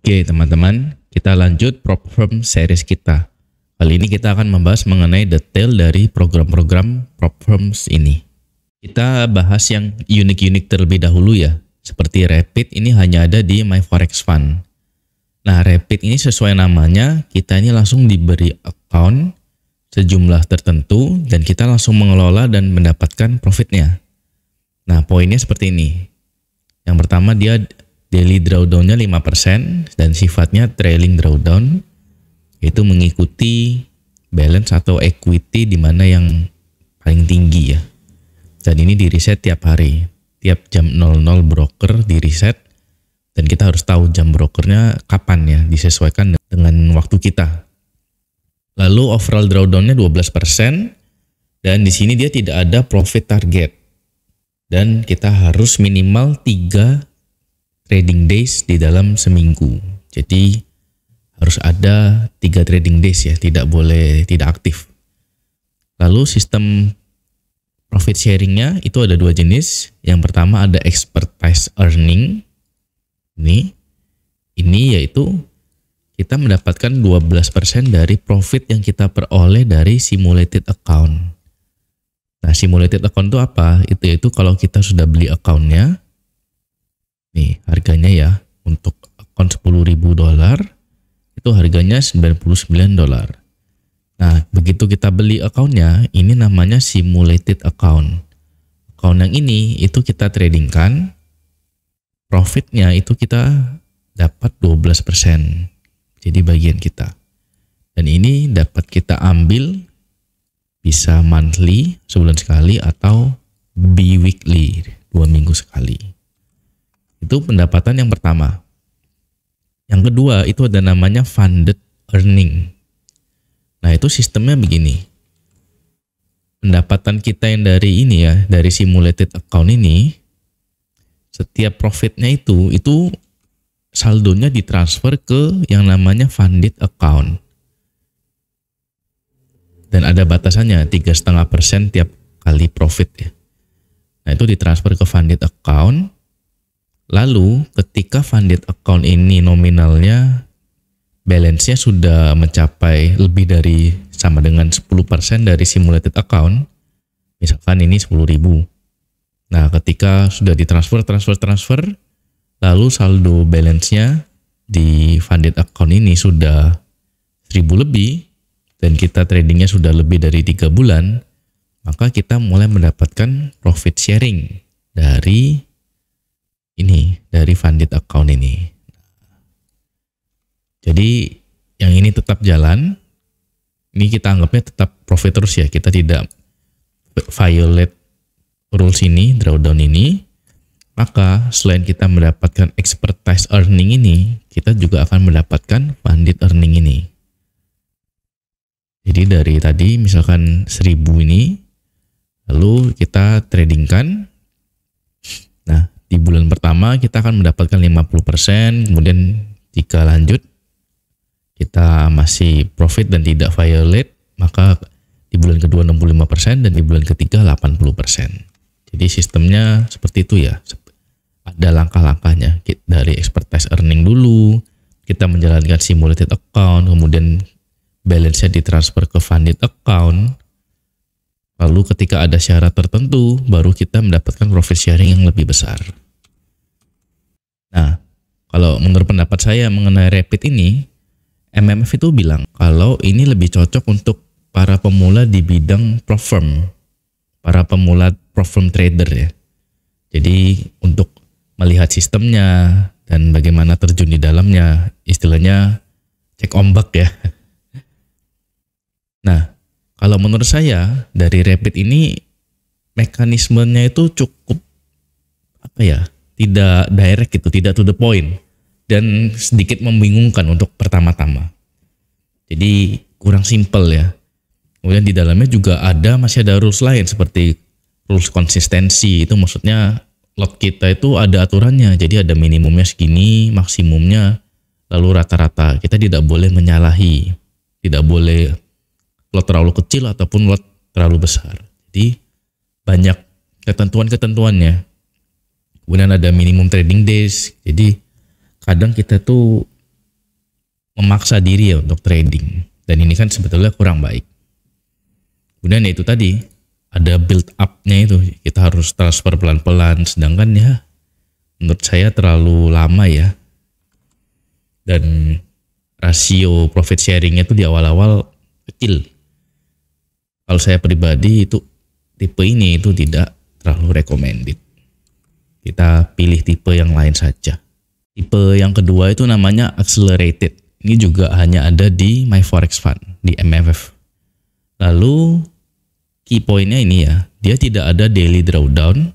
Oke teman-teman, kita lanjut prop firm series kita. Kali ini kita akan membahas mengenai detail dari program-program prop firms ini. Kita bahas yang unik-unik terlebih dahulu ya. Seperti Rapid ini hanya ada di MyForexFund. Nah, Rapid ini sesuai namanya, kita ini langsung diberi account sejumlah tertentu dan kita langsung mengelola dan mendapatkan profitnya. Nah, poinnya seperti ini. Yang pertama, dia daily drawdown-nya 5% dan sifatnya trailing drawdown, itu mengikuti balance atau equity di mana yang paling tinggi ya. Dan ini di reset tiap hari. Tiap jam 00 broker di reset dan kita harus tahu jam brokernya kapan ya, disesuaikan dengan waktu kita. Lalu overall drawdown-nya 12% dan di sini dia tidak ada profit target. Dan kita harus minimal 3 trading days di dalam seminggu. Jadi harus ada 3 trading days ya, tidak boleh tidak aktif. Lalu sistem profit sharingnya itu ada 2 jenis. Yang pertama ada expertise earning. Ini yaitu kita mendapatkan 12% dari profit yang kita peroleh dari simulated account. Nah, simulated account itu apa? Itu kalau kita sudah beli accountnya. Nih, harganya ya, untuk account $10.000 itu harganya $99. Nah, begitu kita beli accountnya, ini namanya simulated account. Account yang ini itu kita tradingkan, profitnya itu kita dapat 12%. Jadi bagian kita. Dan ini dapat kita ambil bisa monthly, sebulan sekali, atau bi-weekly, 2 minggu sekali. Itu pendapatan yang pertama. Yang kedua itu ada namanya funded earning. Nah, itu sistemnya begini. Pendapatan kita yang dari ini ya, dari simulated account ini, setiap profitnya itu saldonya ditransfer ke yang namanya funded account. Dan ada batasannya 3,5% tiap kali profit ya. Nah, itu ditransfer ke funded account. Lalu ketika funded account ini nominalnya balance-nya sudah mencapai lebih dari sama dengan 10% dari simulated account, misalkan ini 10.000. Nah, ketika sudah ditransfer, lalu saldo balance-nya di funded account ini sudah 1.000 lebih dan kita tradingnya sudah lebih dari 3 bulan, maka kita mulai mendapatkan profit sharing dari funded account ini. Jadi yang ini tetap jalan, ini kita anggapnya tetap profit terus ya, kita tidak violate rules ini, drawdown ini. Maka selain kita mendapatkan expertise earning ini, kita juga akan mendapatkan funded earning ini. Jadi dari tadi misalkan 1.000 ini, lalu kita tradingkan. Nah, di bulan pertama kita akan mendapatkan 50%, kemudian jika lanjut kita masih profit dan tidak violate, maka di bulan kedua 65% dan di bulan ketiga 80%. Jadi sistemnya seperti itu ya. Ada langkah-langkahnya. Dari expertise earning dulu, kita menjalankan simulated account, kemudian balance-nya ditransfer ke funded account. Lalu ketika ada syarat tertentu, baru kita mendapatkan profit sharing yang lebih besar. Nah, kalau menurut pendapat saya mengenai Rapid ini, MMF itu bilang kalau ini lebih cocok untuk para pemula di bidang prop firm, para pemula prop firm trader ya. Jadi untuk melihat sistemnya dan bagaimana terjun di dalamnya, istilahnya cek ombak ya. Nah, kalau menurut saya dari Rapid ini mekanismenya itu cukup tidak direct gitu, tidak to the point dan sedikit membingungkan untuk pertama-tama. Jadi kurang simple ya. Kemudian di dalamnya juga masih ada rules lain seperti rules konsistensi, itu maksudnya lot kita itu ada aturannya. Jadi ada minimumnya segini, maksimumnya, lalu rata-rata. Kita tidak boleh menyalahi, tidak boleh lot terlalu kecil ataupun lot terlalu besar. Jadi banyak ketentuan-ketentuannya. Kemudian ada minimum trading days. Jadi kadang kita tuh memaksa diri ya untuk trading. Dan ini kan sebetulnya kurang baik. Kemudian ya itu tadi, ada build up-nya itu. Kita harus transfer pelan-pelan, sedangkan ya menurut saya terlalu lama ya. Dan rasio profit sharing-nya itu di awal-awal kecil. Kalau saya pribadi itu tipe ini itu tidak terlalu recommended. Kita pilih tipe yang lain saja. Tipe yang kedua itu namanya accelerated. Ini juga hanya ada di My Forex Fund, di MFF. Lalu key point-nya ini ya, dia tidak ada daily drawdown.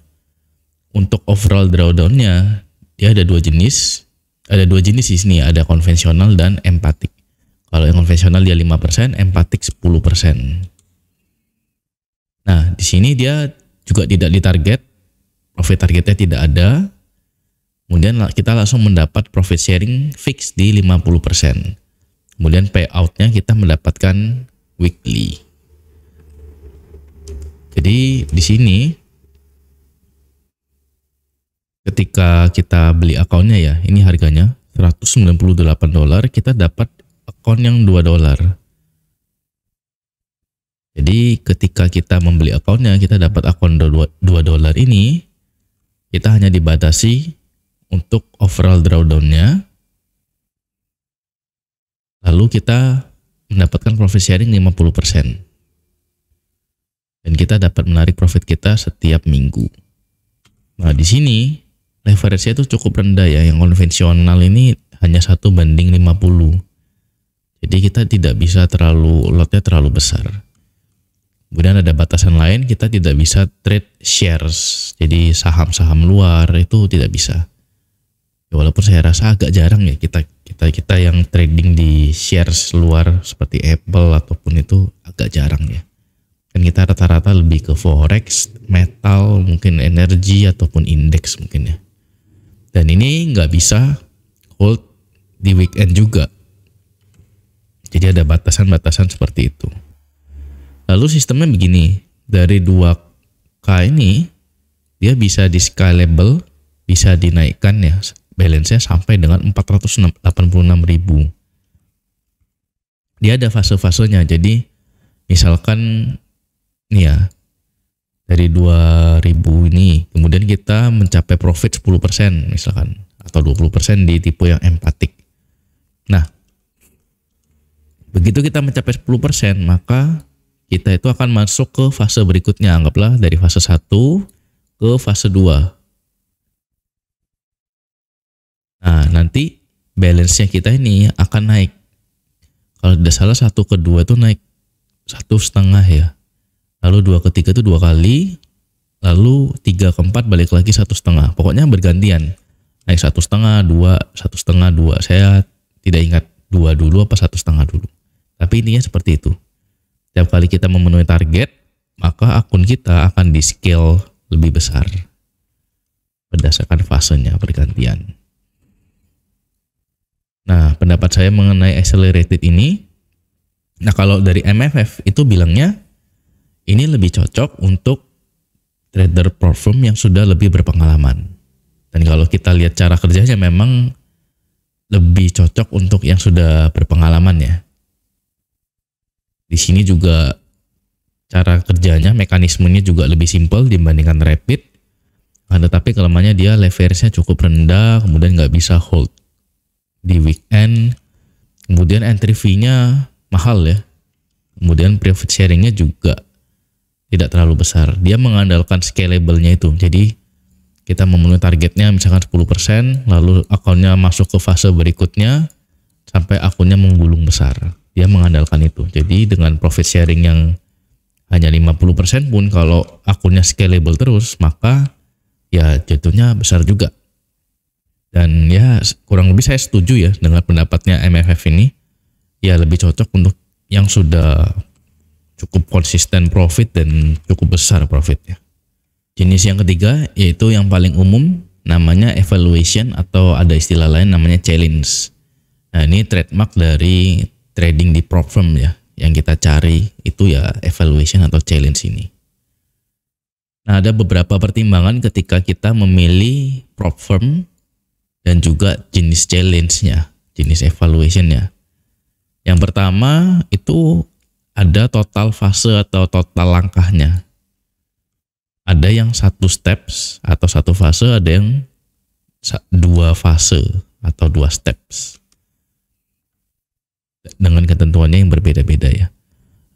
Untuk overall drawdown-nya, dia ada dua jenis. Ada dua jenis di sini, ada konvensional dan empatik. Kalau yang konvensional dia 5%, empatik 10%. Nah, di sini dia juga tidak ditarget, profit targetnya tidak ada. Kemudian kita langsung mendapat profit sharing fix di 50%. Kemudian payoutnya kita mendapatkan weekly. Jadi di sini ketika kita beli akunnya ya, ini harganya $198, kita dapat akun yang $2. Jadi ketika kita membeli akunnya, kita dapat akun $2 ini, kita hanya dibatasi untuk overall drawdown-nya. Lalu kita mendapatkan profit sharing 50%. Dan kita dapat menarik profit kita setiap minggu. Nah, di sini leverage-nya itu cukup rendah ya. Yang konvensional ini hanya 1:50. Jadi kita tidak bisa lotnya terlalu besar. Kemudian ada batasan lain, kita tidak bisa trade shares. Jadi saham-saham luar itu tidak bisa. Ya, walaupun saya rasa agak jarang ya kita yang trading di shares luar seperti Apple ataupun itu agak jarang ya. Kan kita rata-rata lebih ke forex, metal, mungkin energi ataupun indeks mungkin ya. Dan ini nggak bisa hold di weekend juga. Jadi ada batasan-batasan seperti itu. Lalu sistemnya begini, dari 2K ini dia bisa di scalable, bisa dinaikkan ya balance-nya sampai dengan 486.000. Dia ada fase-fasenya. Jadi misalkan nih ya, dari 2000 ini kemudian kita mencapai profit 10% misalkan, atau 20% di tipe yang empatik. Nah, begitu kita mencapai 10%, maka kita itu akan masuk ke fase berikutnya. Anggaplah dari fase 1 ke fase 2. Nah, nanti balance-nya kita ini akan naik. Kalau tidak salah 1 ke 2 itu naik 1,5 ya. Lalu 2 ke 3 itu 2 kali. Lalu 3 ke 4 balik lagi 1,5. Pokoknya bergantian. Naik 1,5, 2, 1,5, 2. Saya tidak ingat 2 dulu apa 1,5 dulu. Tapi intinya seperti itu. Setiap kali kita memenuhi target, maka akun kita akan di scale lebih besar. Berdasarkan fasenya bergantian. Nah, pendapat saya mengenai accelerated ini, nah kalau dari MFF itu bilangnya ini lebih cocok untuk trader platform yang sudah lebih berpengalaman. Dan kalau kita lihat cara kerjanya memang lebih cocok untuk yang sudah berpengalaman ya. Di sini juga cara kerjanya, mekanismenya juga lebih simpel dibandingkan rapid. Tetapi kelemahannya dia leverage-nya cukup rendah, kemudian nggak bisa hold di weekend, kemudian entry fee-nya mahal ya, kemudian profit sharing-nya juga tidak terlalu besar. Dia mengandalkan scalable-nya itu, jadi kita memenuhi targetnya misalkan 10%, lalu akunnya masuk ke fase berikutnya sampai akunnya menggulung besar. Dia mengandalkan itu. Jadi dengan profit sharing yang hanya 50% pun kalau akunnya scalable terus, maka ya jatuhnya besar juga. Dan ya kurang lebih saya setuju ya dengan pendapatnya MFF ini. Ya lebih cocok untuk yang sudah cukup konsisten profit dan cukup besar profitnya. Jenis yang ketiga yaitu yang paling umum, namanya evaluation atau ada istilah lain namanya challenge. Nah ini trademark dari trading di prop firm ya. Yang kita cari itu ya evaluation atau challenge ini. Nah ada beberapa pertimbangan ketika kita memilih prop firm dan juga jenis challenge-nya, jenis evaluation-nya. Yang pertama itu ada total fase atau total langkahnya. Ada yang 1 steps atau 1 fase, ada yang 2 fase atau 2 steps. Dengan ketentuannya yang berbeda-beda ya.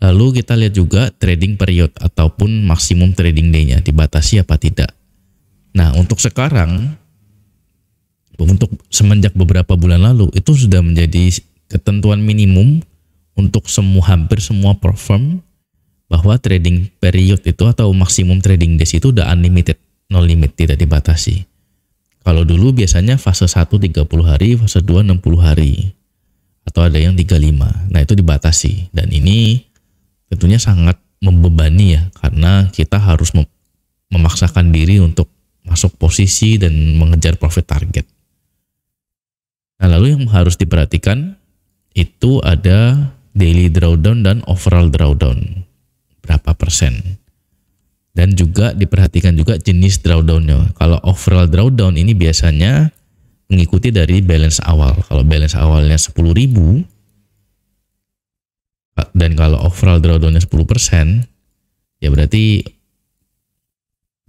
Lalu kita lihat juga trading period ataupun maksimum trading day-nya, dibatasi apa tidak. Nah, untuk sekarang, untuk semenjak beberapa bulan lalu, itu sudah menjadi ketentuan minimum untuk hampir semua platform bahwa trading period itu atau maksimum trading days itu udah unlimited, no limit, tidak dibatasi. Kalau dulu biasanya fase 1 30 hari, fase 2 60 hari, atau ada yang 35. Nah, itu dibatasi, dan ini tentunya sangat membebani ya, karena kita harus memaksakan diri untuk masuk posisi dan mengejar profit target. Nah, lalu yang harus diperhatikan itu ada daily drawdown dan overall drawdown, berapa persen. Dan juga diperhatikan juga jenis drawdownnya. Kalau overall drawdown ini biasanya mengikuti dari balance awal. Kalau balance awalnya 10.000 dan kalau overall drawdownnya 10%, ya berarti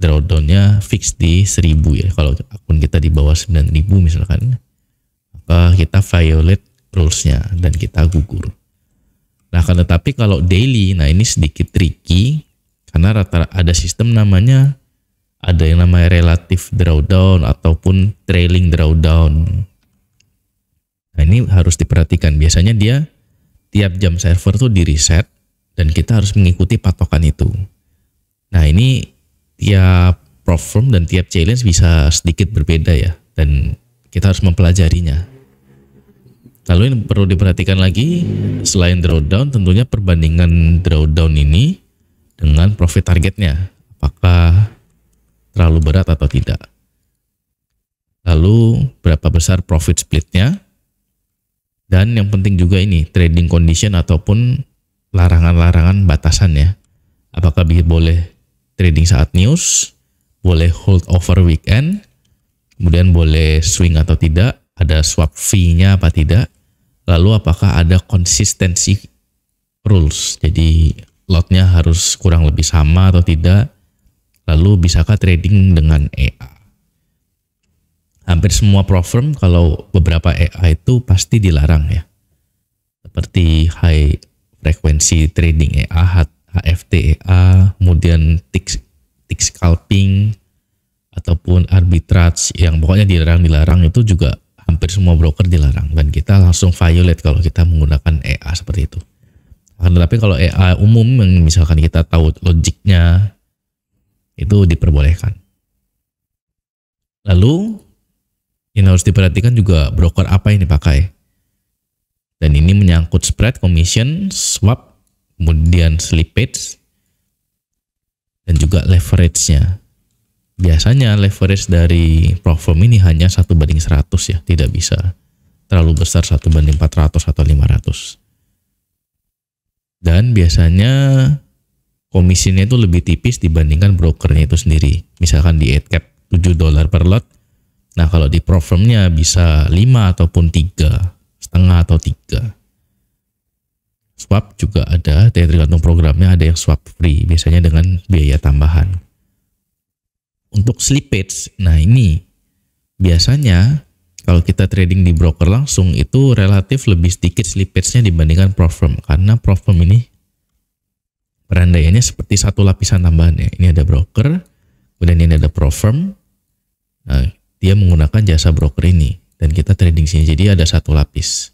drawdownnya fix di 1.000 ya. Kalau akun kita di bawah 9.000 misalkan, maka kita violate rules-nya dan kita gugur. Nah, tetapi kalau daily, nah ini sedikit tricky karena rata-rata ada sistem namanya, ada yang namanya relative drawdown ataupun trailing drawdown. Nah, ini harus diperhatikan. Biasanya dia tiap jam server tuh di reset dan kita harus mengikuti patokan itu. Nah, ini tiap platform dan tiap challenge bisa sedikit berbeda ya, dan kita harus mempelajarinya. Lalu yang perlu diperhatikan lagi selain drawdown, tentunya perbandingan drawdown ini dengan profit targetnya, apakah terlalu berat atau tidak. Lalu berapa besar profit splitnya, dan yang penting juga ini trading condition ataupun larangan-larangan batasan ya. Apakah boleh trading saat news, boleh hold over weekend, kemudian boleh swing atau tidak, ada swap fee-nya apa tidak, lalu apakah ada konsistensi rules, jadi lotnya harus kurang lebih sama atau tidak, lalu bisakah trading dengan EA. Hampir semua platform kalau beberapa EA itu pasti dilarang ya, seperti high frequency trading EA, HFT EA, kemudian tick scalping ataupun arbitrage, yang pokoknya dilarang itu juga hampir semua broker dilarang, dan kita langsung violate kalau kita menggunakan EA seperti itu. Tetapi kalau EA umum yang misalkan kita tahu logiknya, itu diperbolehkan. Lalu yang harus diperhatikan juga broker apa yang dipakai, dan ini menyangkut spread, commission, swap, kemudian slippage, dan juga leverage-nya. Biasanya leverage dari platform ini hanya 1:100 ya, tidak bisa terlalu besar 1:400 atau 500. Dan biasanya komisinya itu lebih tipis dibandingkan brokernya itu sendiri. Misalkan di 8 cap $7 per lot. Nah, kalau di platformnya bisa 5 ataupun 3,5 atau 3. Swap juga ada, tergantung programnya, ada yang swap free, biasanya dengan biaya tambahan. Untuk slippage, nah ini biasanya kalau kita trading di broker langsung itu relatif lebih sedikit slippage-nya dibandingkan platform, karena platform ini perandaiannya seperti satu lapisan tambahan ya. Ini ada broker, kemudian ini ada platform. Nah, dia menggunakan jasa broker ini dan kita trading sini, jadi ada satu lapis.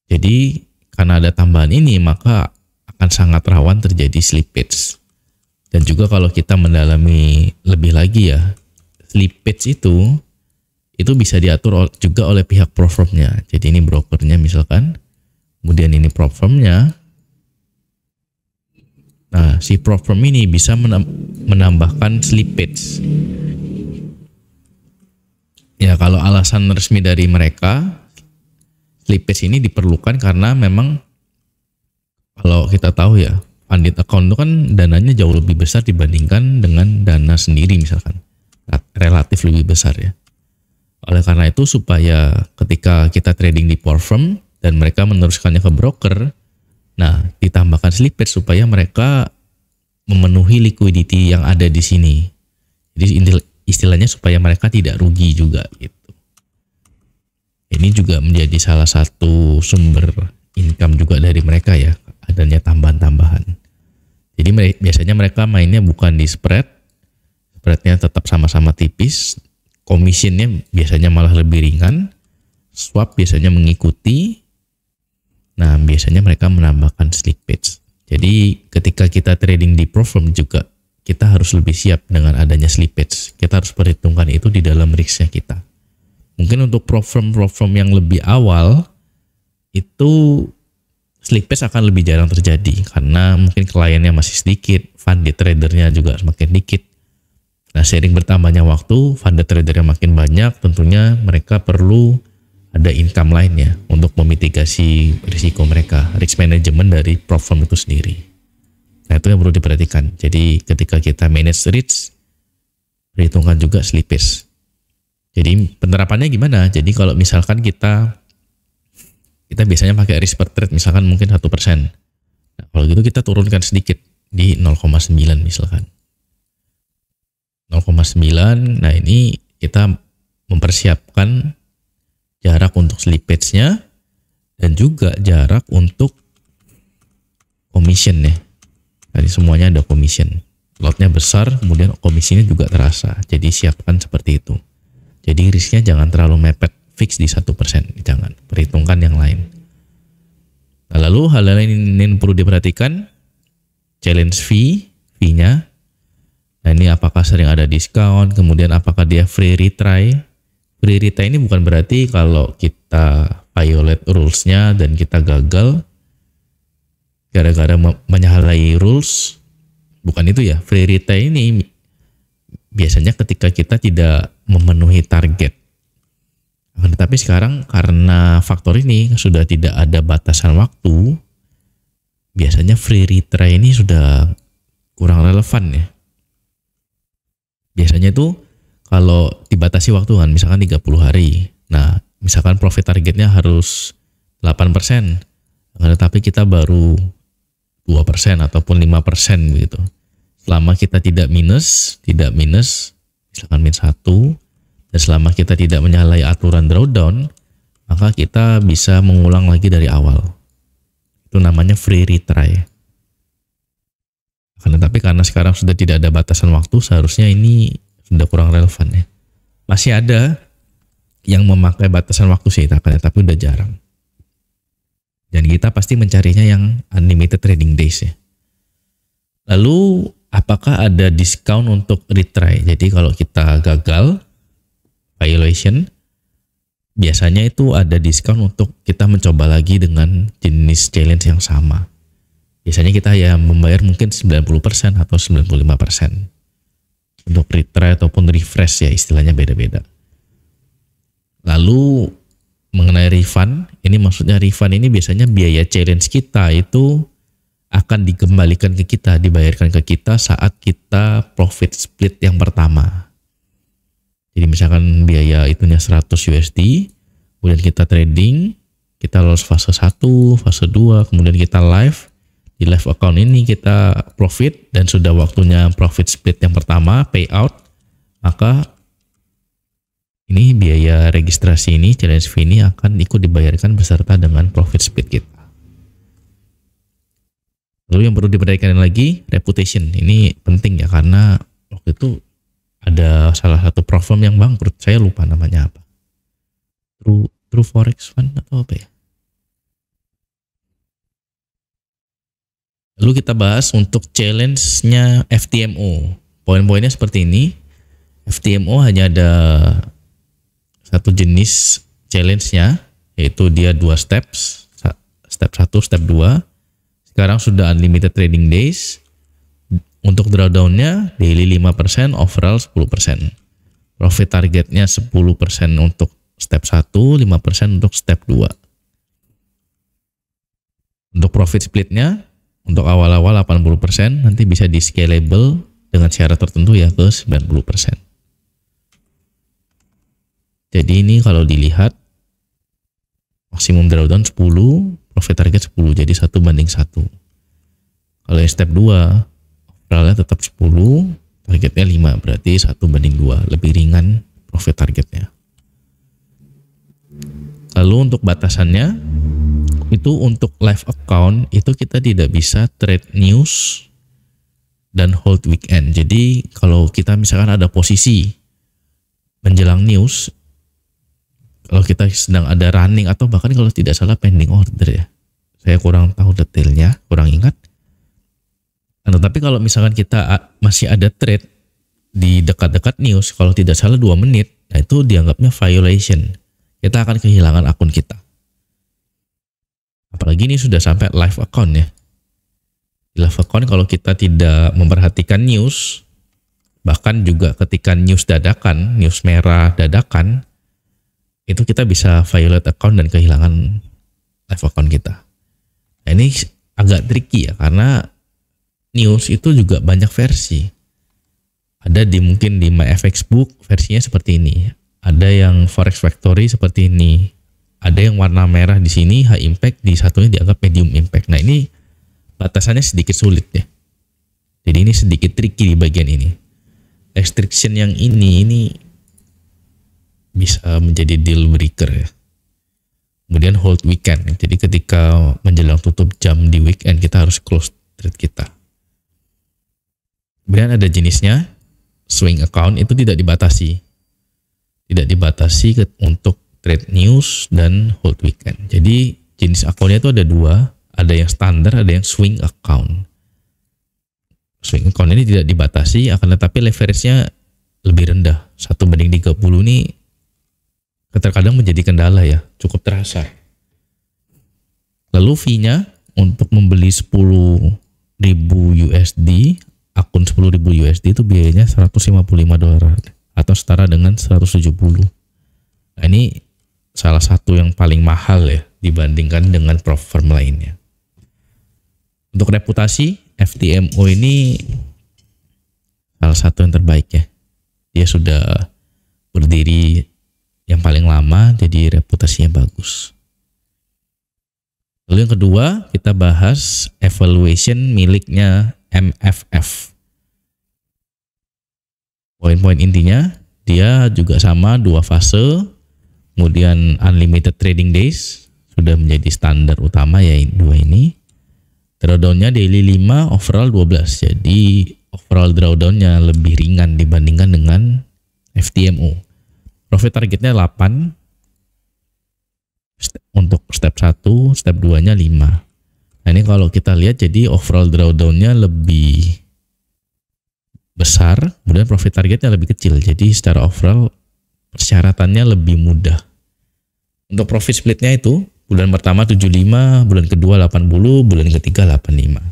Jadi karena ada tambahan ini, maka akan sangat rawan terjadi slippage. Dan juga kalau kita mendalami lebih lagi ya, slippage itu bisa diatur juga oleh pihak platformnya. Jadi ini brokernya misalkan, kemudian ini platformnya. Nah, si platform ini bisa menambahkan slippage. Ya, kalau alasan resmi dari mereka, slippage ini diperlukan karena memang kalau kita tahu ya, funded account itu kan dananya jauh lebih besar dibandingkan dengan dana sendiri misalkan. Relatif lebih besar ya. Oleh karena itu supaya ketika kita trading di platform, dan mereka meneruskannya ke broker. Nah, ditambahkan slippage supaya mereka memenuhi liquidity yang ada di sini. Jadi istilahnya supaya mereka tidak rugi juga gitu. Ini juga menjadi salah satu sumber income juga dari mereka ya, adanya tambahan-tambahan. Jadi biasanya mereka mainnya bukan di spreadnya tetap sama-sama tipis, commissionnya biasanya malah lebih ringan, swap biasanya mengikuti. Nah, biasanya mereka menambahkan slippage. Jadi ketika kita trading di prop firm juga kita harus lebih siap dengan adanya slippage. Kita harus perhitungkan itu di dalam risknya kita. Mungkin untuk prop firm yang lebih awal itu slippage akan lebih jarang terjadi karena mungkin kliennya masih sedikit, funded tradernya juga semakin dikit. Nah, seiring bertambahnya waktu, funded tradernya makin banyak, tentunya mereka perlu ada income lainnya untuk memitigasi risiko mereka, risk management dari prop firm itu sendiri. Nah, itu yang perlu diperhatikan. Jadi ketika kita manage risk, perhitungkan juga slippage. Jadi penerapannya gimana? Jadi kalau misalkan kita biasanya pakai risk per trade misalkan mungkin 1%. Nah, kalau gitu kita turunkan sedikit di 0,9 misalkan. 0,9, nah ini kita mempersiapkan jarak untuk slippage-nya dan juga jarak untuk commission ya. Tadi semuanya ada commission. Lotnya besar, kemudian komisinya juga terasa. Jadi siapkan seperti itu. Jadi risknya jangan terlalu mepet fix di 1%. Jangan, perhitungkan yang lain. Nah, lalu hal lain yang perlu diperhatikan, challenge fee-nya. Nah, ini apakah sering ada diskon, kemudian apakah dia free retry. Free retry ini bukan berarti kalau kita violate rules-nya dan kita gagal gara-gara menyalahi rules. Bukan itu ya. Free retry ini biasanya ketika kita tidak memenuhi target. Tetapi sekarang karena faktor ini sudah tidak ada batasan waktu, biasanya free retry ini sudah kurang relevan ya. Biasanya itu kalau dibatasi waktu kan, misalkan 30 hari. Nah, misalkan profit targetnya harus 8%. Tetapi kita baru 2% ataupun 5% begitu. Selama kita tidak minus, misalkan min 1, dan selama kita tidak menyalahi aturan drawdown, maka kita bisa mengulang lagi dari awal. Itu namanya free retry. Tetapi karena sekarang sudah tidak ada batasan waktu, seharusnya ini sudah kurang relevan ya. Masih ada yang memakai batasan waktu sih, tapi udah jarang. Dan kita pasti mencarinya yang unlimited trading days ya. Lalu apakah ada diskon untuk retry? Jadi kalau kita gagal violation, biasanya itu ada diskon untuk kita mencoba lagi dengan jenis challenge yang sama. Biasanya kita ya membayar mungkin 90% atau 95%. Untuk retry ataupun refresh ya, istilahnya beda-beda. Lalu mengenai refund, ini maksudnya refund ini biasanya biaya challenge kita itu akan dikembalikan ke kita, dibayarkan ke kita saat kita profit split yang pertama. Jadi misalkan biaya itunya 100 USD, kemudian kita trading, kita lolos fase 1, fase 2, kemudian kita live. Di live account ini kita profit dan sudah waktunya profit split yang pertama, payout, maka ini biaya registrasi ini, challenge fee ini akan ikut dibayarkan beserta dengan profit split kita. Lalu yang perlu diperhatikan lagi, reputation. Ini penting ya, karena waktu itu ada salah satu prop firm yang bangkrut, saya lupa namanya apa. True Forex Fund atau apa ya? Lalu kita bahas untuk challenge-nya FTMO. Poin-poinnya seperti ini. FTMO hanya ada satu jenis challenge-nya, yaitu dia 2 steps. Step 1, step 2. Sekarang sudah unlimited trading days. Untuk drawdown-nya daily 5%, overall 10%. Profit targetnya 10% untuk step 1, 5% untuk step 2. Untuk profit split-nya, untuk awal-awal 80%, nanti bisa di scalable dengan syarat tertentu ya ke 90%. Jadi ini kalau dilihat Maksimum drawdown 10, profit target 10, jadi 1:1. Kalau yang step 2, overallnya tetap 10, targetnya 5, berarti 1:2, lebih ringan profit targetnya. Lalu untuk batasannya, itu untuk live account, itu kita tidak bisa trade news dan hold weekend. Jadi kalau kita misalkan ada posisi menjelang news, kalau kita sedang ada running atau bahkan kalau tidak salah pending order ya, saya kurang tahu detailnya, kurang ingat. Nah, tetapi kalau misalkan kita masih ada trade di dekat-dekat news, kalau tidak salah 2 menit, nah itu dianggapnya violation. Kita akan kehilangan akun kita. Apalagi ini sudah sampai live account ya. Di live account kalau kita tidak memperhatikan news, bahkan juga ketika news dadakan, news merah dadakan, itu kita bisa violate account dan kehilangan live account kita. Nah, ini agak tricky ya, karena news itu juga banyak versi. Ada mungkin di MyFXbook versinya seperti ini. Ada yang Forex Factory seperti ini. Ada yang warna merah di sini high impact, di satunya dianggap medium impact. Nah, ini batasannya sedikit sulit ya. Jadi ini sedikit tricky di bagian ini. Restriction yang ini bisa menjadi deal breaker ya. Kemudian hold weekend. Jadi ketika menjelang tutup jam di weekend kita harus close trade kita. Kemudian ada jenisnya, swing account itu tidak dibatasi. Tidak dibatasi untuk trade news dan hold weekend. Jadi jenis akunnya itu ada 2, ada yang standar, ada yang swing account. Swing account ini tidak dibatasi, akan tetapi leverage-nya lebih rendah. 1:30 ini terkadang menjadi kendala ya, cukup terasa. Lalu fee-nya untuk membeli 10.000 USD, akun 10.000 USD itu biayanya $155 atau setara dengan 170. Nah, ini salah satu yang paling mahal ya dibandingkan dengan prop firm lainnya. Untuk reputasi, FTMO ini salah satu yang terbaik ya. Dia sudah berdiri yang paling lama, jadi reputasinya bagus. Lalu yang kedua, kita bahas evaluation miliknya MFF. Poin-poin intinya, dia juga sama 2 fase, kemudian unlimited trading days, sudah menjadi standar utama ya 2 ini. Drawdown-nya daily 5, overall 12, jadi overall drawdown-nya lebih ringan dibandingkan dengan FTMO. Profit targetnya 8 untuk step 1, step 2-nya 5. Nah, ini kalau kita lihat jadi overall drawdown-nya lebih besar, kemudian profit targetnya lebih kecil. Jadi secara overall persyaratannya lebih mudah. Untuk profit splitnya itu bulan pertama 75, bulan kedua 80, bulan ketiga 85.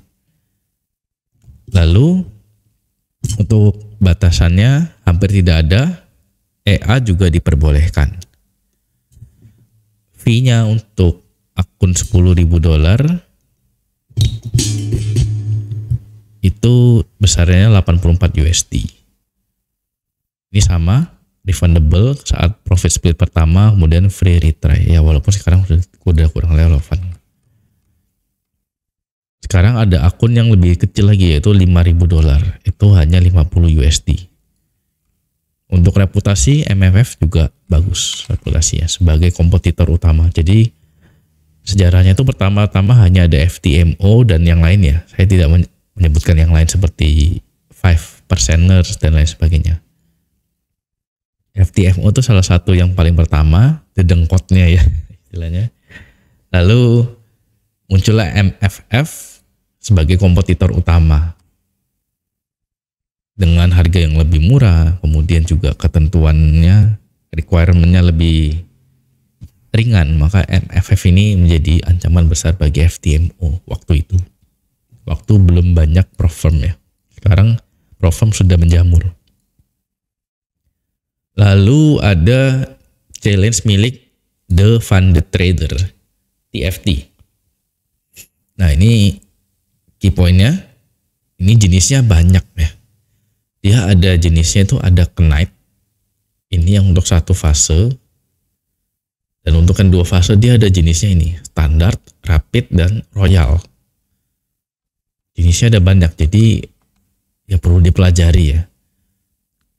Lalu untuk batasannya hampir tidak ada. EA juga diperbolehkan. Fee-nya untuk akun $10.000 itu besarnya 84 USD. Ini sama, refundable saat profit split pertama, kemudian free retry. Ya walaupun sekarang udah kurang relevan. Sekarang ada akun yang lebih kecil lagi yaitu $5.000. Itu hanya 50 USD. Untuk reputasi, MFF juga bagus reputasinya sebagai kompetitor utama. Jadi sejarahnya itu pertama-tama hanya ada FTMO dan yang lain ya. Saya tidak menyebutkan yang lain seperti 5%ers dan lain sebagainya. FTMO itu salah satu yang paling pertama, dedengkotnya ya istilahnya. Lalu muncullah MFF sebagai kompetitor utama. Dengan harga yang lebih murah, kemudian juga ketentuannya, requirement-nya lebih ringan, maka MFF ini menjadi ancaman besar bagi FTMO waktu itu. Waktu belum banyak prop firm ya. Sekarang prop firm sudah menjamur. Lalu ada challenge milik The Funded Trader, TFT. Nah, ini key point-nya, ini jenisnya banyak ya. Dia ada jenisnya itu ada Knight, ini yang untuk satu fase, Dan untuk yang 2 fase dia ada jenisnya ini, standar, rapid, dan royal. Jenisnya ada banyak, jadi ya perlu dipelajari ya.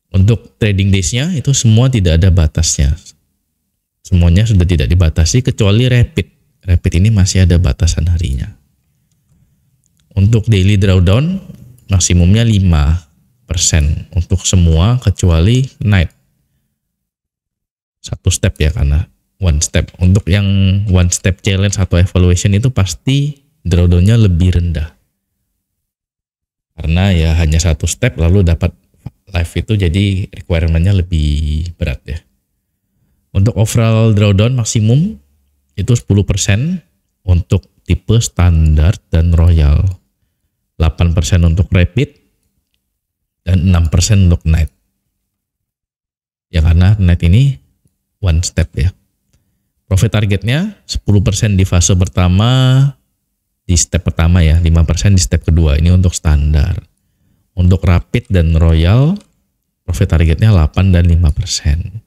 Untuk trading days-nya itu semua tidak ada batasnya. Semuanya sudah tidak dibatasi kecuali rapid. Rapid ini masih ada batasan harinya. Untuk daily drawdown maksimumnya 5% untuk semua kecuali night. 1 step ya, karena 1 step. Untuk yang 1 step challenge atau evaluation itu pasti drawdown-nya lebih rendah. Karena ya hanya 1 step lalu dapat live itu, jadi requirement-nya lebih berat ya. Untuk overall drawdown maksimum itu 10% untuk tipe standar dan royal. 8% untuk rapid dan 6% untuk night. Ya karena night ini 1 step ya. Profit targetnya 10% di fase pertama, di step pertama ya, 5% di step kedua. Ini untuk standar. Untuk rapid dan royal, profit targetnya 8 dan 5%.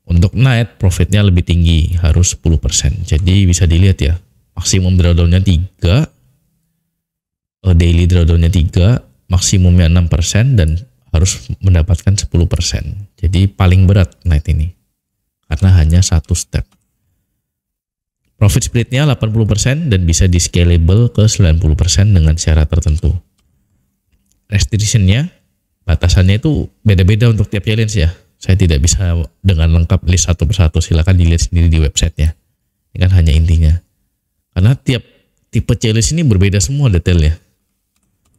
Untuk night, profitnya lebih tinggi, harus 10%. Jadi bisa dilihat ya, maksimum drawdown-nya 3, daily drawdown-nya 3, maksimumnya 6% dan harus mendapatkan 10%. Jadi paling berat night ini, karena hanya 1 step. Profit split-nya 80% dan bisa di-scalable ke 90% dengan syarat tertentu. Restriction-nya, batasannya itu beda-beda untuk tiap challenge ya. Saya tidak bisa dengan lengkap list satu persatu, silakan dilihat sendiri di websitenya. Ini kan hanya intinya. Karena tiap tipe challenge ini berbeda semua detailnya.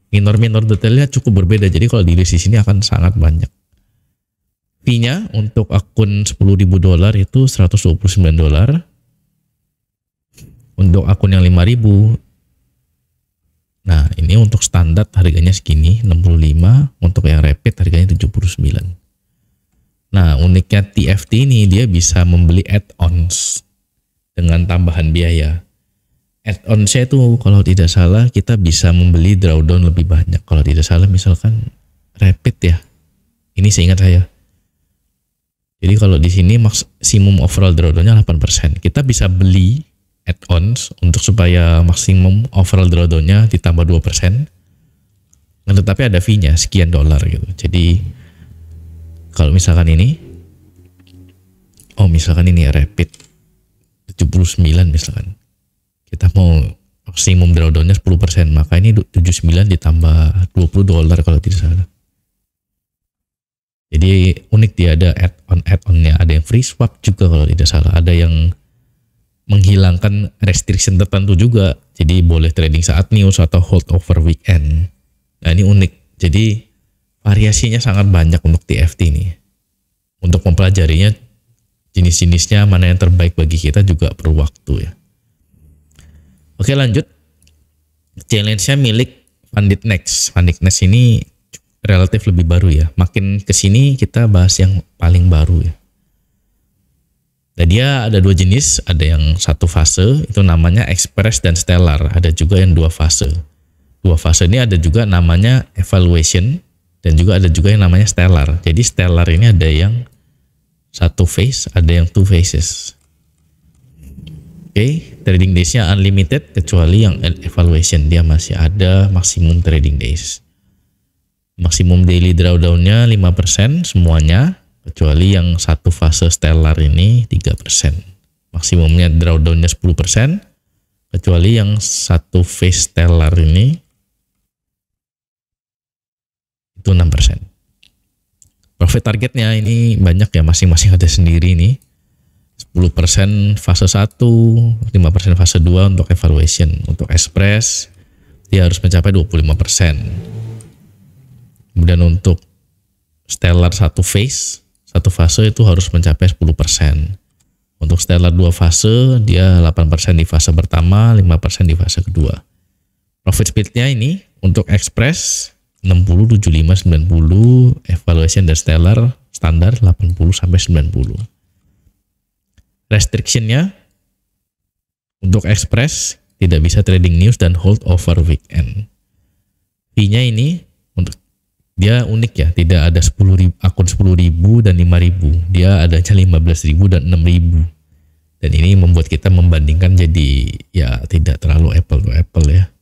Minor-minor detailnya cukup berbeda, jadi kalau dilihat di sini akan sangat banyak. Fee-nya untuk akun $10.000 itu $129. Untuk akun yang 5.000, nah ini untuk standar harganya segini 65, untuk yang rapid harganya 79. Nah uniknya TFT ini dia bisa membeli add-ons dengan tambahan biaya. Add-onsnya itu kalau tidak salah kita bisa membeli drawdown lebih banyak. Kalau tidak salah misalkan rapid ya, ini seingat saya. Jadi kalau di sini maksimum overall drawdownnya 8%. Kita bisa beli add-ons untuk supaya maksimum overall drawdownnya ditambah 2%. Nah, tetapi ada fee-nya sekian dolar gitu. Jadi kalau misalkan ini, misalkan ini ya rapid 79 misalkan. Kita mau maksimum drawdownnya 10%, maka ini 79 ditambah $20 kalau tidak salah. Jadi unik dia ada add-onnya, ada yang free swap juga kalau tidak salah, ada yang menghilangkan restriction tertentu juga. Jadi boleh trading saat news atau hold over weekend. Nah ini unik. Jadi variasinya sangat banyak untuk TFT ini. Untuk mempelajarinya jenis-jenisnya mana yang terbaik bagi kita juga perlu waktu ya. Oke lanjut. Challenge-nya milik Funded Next. Funded Next ini relatif lebih baru ya. Makin kesini kita bahas yang paling baru ya. Nah dia ada 2 jenis, ada yang 1 fase itu namanya Express dan Stellar, ada juga yang 2 fase. 2 fase ini ada juga namanya Evaluation dan juga ada juga yang namanya Stellar. Jadi Stellar ini ada yang 1 phase, ada yang 2 phases. Oke, trading days-nya unlimited kecuali yang Evaluation, dia masih ada maksimum trading days. Maksimum daily drawdown-nya 5% semuanya, kecuali yang 1 fase Stellar ini 3%. Maksimumnya drawdown-nya 10%, kecuali yang 1 phase Stellar ini itu 6%. Profit targetnya ini banyak ya, masing-masing ada sendiri nih. 10% fase 1, 5% fase 2 untuk Evaluation. Untuk Express dia harus mencapai 25%. Kemudian untuk Stellar 1 phase, 1 fase itu harus mencapai 10%. Untuk Stellar 2 fase, dia 8% di fase pertama, 5% di fase kedua. Profit split-nya ini untuk Express 60, 75, 90, Evaluation dan Stellar standar 80 sampai 90. Restriction-nya untuk Express tidak bisa trading news dan hold over weekend. Fee-nya ini untuk dia unik ya, tidak ada 10.000 akun 10.000 dan 5.000. Dia adanya 15.000 dan 6.000. Dan ini membuat kita membandingkan jadi ya tidak terlalu apple to apple ya.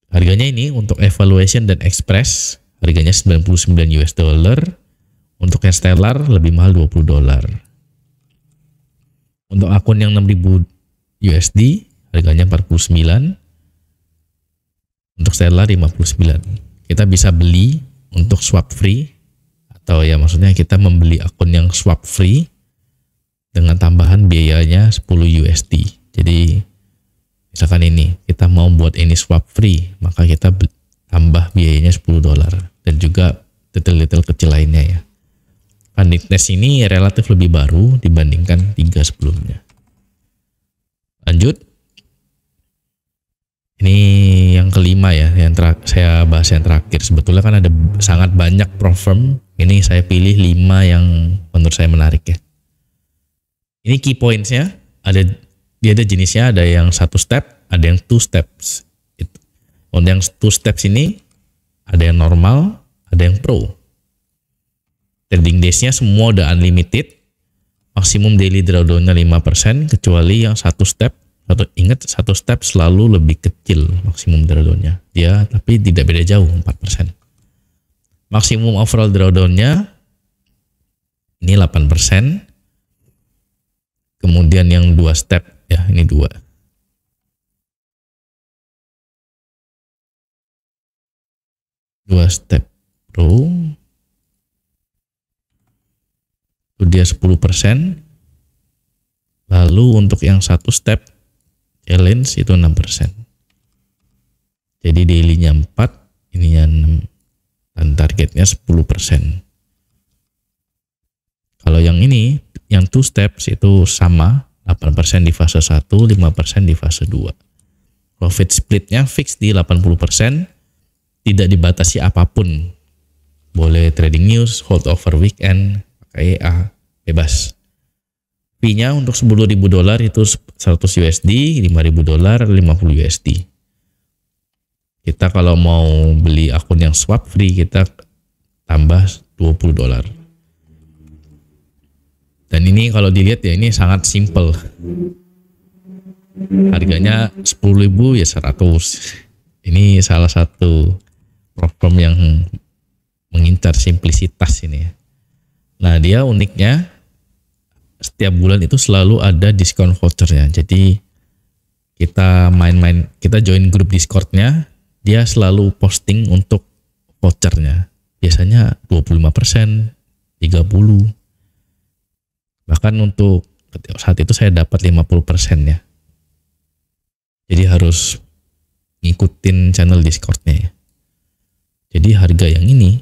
Harganya ini untuk evaluation dan express harganya 99 US dollar. Untuk yang stellar lebih mahal $20. Untuk akun yang 6000 USD harganya 49. Untuk stellar 59. Kita bisa beli untuk swap free atau ya maksudnya kita membeli akun yang swap free dengan tambahan biayanya 10 USD. Jadi misalkan ini kita mau buat ini swap free, maka kita tambah biayanya $10 dan juga detail-detail kecil lainnya ya. Fundingness ini relatif lebih baru dibandingkan 3 sebelumnya. Lanjut. Ini yang kelima ya, yang saya bahas yang terakhir. Sebetulnya kan ada sangat banyak prop firm. Ini saya pilih 5 yang menurut saya menarik ya. Ini key points-nya, dia ada jenisnya, ada yang 1 step, ada yang 2 steps. Untuk yang 2 steps ini, ada yang normal, ada yang pro. Trading days-nya semua udah unlimited, maksimum daily drawdown-nya 5%, kecuali yang 1 step, ingat 1 step selalu lebih kecil maksimum drawdown-nya. Dia tapi tidak beda jauh, 4%. Maksimum overall drawdown-nya ini 8%. Kemudian yang 2 step ya, ini 2. Dua step pro itu dia 10%. Lalu untuk yang 1 step challenge itu 6%. Jadi daily-nya 4, ininya 6 dan targetnya 10%. Kalau yang ini, yang 2 steps itu sama, 8% di fase 1, 5% di fase 2. Profit split-nya fix di 80%, tidak dibatasi apapun. Boleh trading news, hold over weekend, pakai EA, bebas. Fee-nya untuk $10.000 itu 100 USD, $5.000 50 USD. Kita kalau mau beli akun yang swap free, kita tambah $20. Dan ini kalau dilihat ya, ini sangat simple. Harganya 10.000 ya 100. Ini salah satu program yang mengincar simplicitas ini ya. Nah, dia uniknya setiap bulan itu selalu ada diskon vouchernya. Jadi kita kita join grup Discord-nya, dia selalu posting untuk vouchernya. Biasanya 25%, 30%. Bahkan untuk saat itu saya dapat 50% ya. Jadi harus ngikutin channel Discord-nya ya. Jadi harga yang ini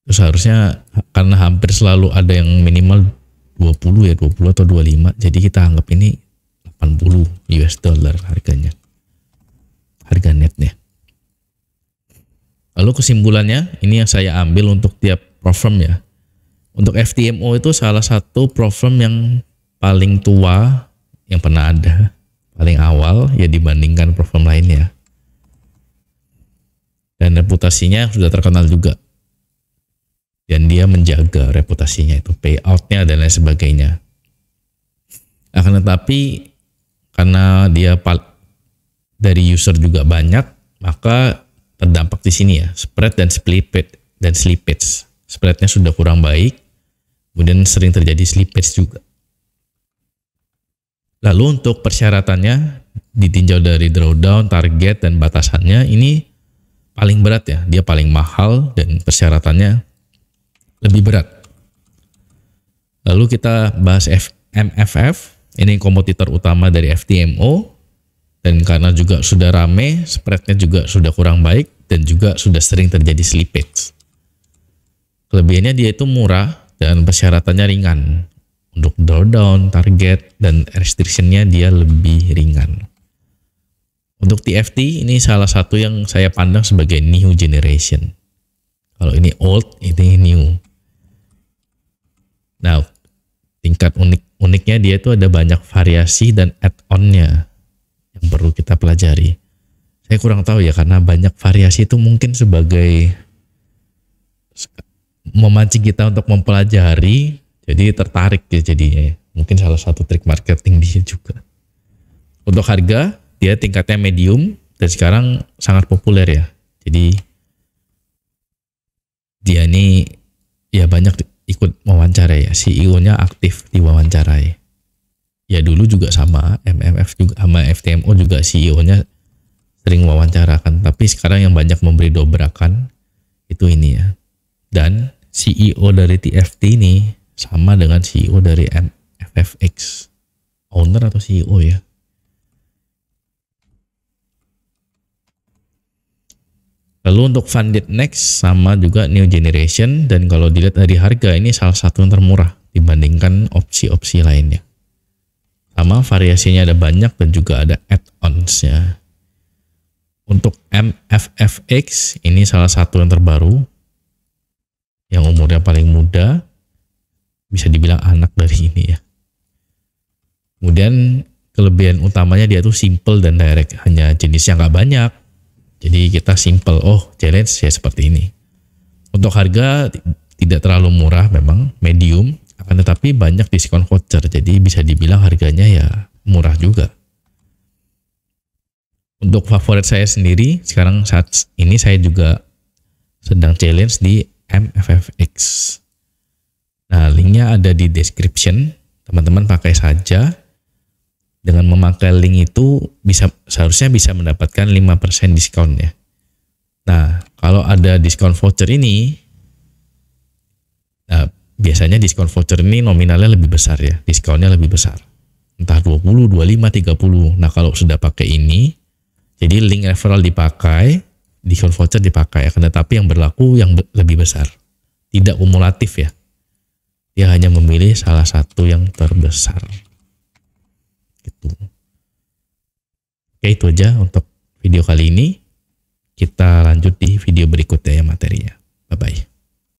terus harusnya karena hampir selalu ada yang minimal 20 atau 25. Jadi kita anggap ini 80 US dollar harganya. Harga netnya. Lalu kesimpulannya, ini yang saya ambil untuk tiap program ya. Untuk FTMO itu salah satu program yang paling tua yang pernah ada, paling awal ya dibandingkan program lainnya. Dan reputasinya sudah terkenal juga. Dan dia menjaga reputasinya itu, payoutnya dan lain sebagainya. Akan tetapi karena dia dari user juga banyak, maka terdampak di sini ya, spread dan slippage. Spreadnya sudah kurang baik, kemudian sering terjadi slippage juga. Lalu untuk persyaratannya ditinjau dari drawdown, target, dan batasannya, ini paling berat ya, dia paling mahal dan persyaratannya lebih berat. Lalu kita bahas MFF, ini kompetitor utama dari FTMO, dan karena juga sudah rame, spreadnya juga sudah kurang baik, dan juga sudah sering terjadi slippage. Kelebihannya dia itu murah dan persyaratannya ringan. Untuk drawdown, target, dan restriction-nya dia lebih ringan. Untuk TFT ini salah satu yang saya pandang sebagai new generation. Kalau ini old, ini new. Nah, tingkat uniknya dia itu ada banyak variasi dan add-on-nya yang perlu kita pelajari. Saya kurang tahu ya, karena banyak variasi itu mungkin sebagai memancing kita untuk mempelajari, jadi tertarik ya jadinya. Mungkin salah satu trik marketing dia juga. Untuk harga, dia tingkatnya medium dan sekarang sangat populer ya. Jadi dia ini ya banyak ikut wawancara ya. CEO-nya aktif diwawancarai. Ya dulu juga sama MMF juga sama FTMO juga CEO-nya sering wawancarakan, tapi sekarang yang banyak memberi dobrakan itu ini ya. Dan CEO dari TFT ini sama dengan CEO dari MFFX. Owner atau CEO ya. Lalu untuk Funded Next sama juga New Generation, dan kalau dilihat dari harga ini salah satu yang termurah dibandingkan opsi-opsi lainnya. Sama variasinya ada banyak dan juga ada add-ons-nya. Untuk MFFX ini salah satu yang terbaru, yang umurnya paling muda, bisa dibilang anak dari ini ya. Kemudian kelebihan utamanya dia tuh simple dan direct, hanya jenisnya nggak banyak. Jadi kita simple, challenge ya seperti ini. Untuk harga tidak terlalu murah memang, medium, akan tetapi banyak diskon voucher, jadi bisa dibilang harganya ya murah juga. Untuk favorit saya sendiri, sekarang saat ini saya juga sedang challenge di MFFX. Nah, linknya ada di description, teman-teman pakai saja. Dengan memakai link itu seharusnya bisa mendapatkan 5% diskon ya. Nah, kalau ada diskon voucher ini, biasanya diskon voucher ini nominalnya lebih besar ya, diskonnya lebih besar. Entah 20, 25, 30. Nah, kalau sudah pakai ini, jadi link referral dipakai, diskon voucher dipakai, akan tetapi yang berlaku yang lebih besar. Tidak kumulatif ya. Dia hanya memilih salah satu yang terbesar. Gitu. Oke, itu aja untuk video kali ini. Kita lanjut di video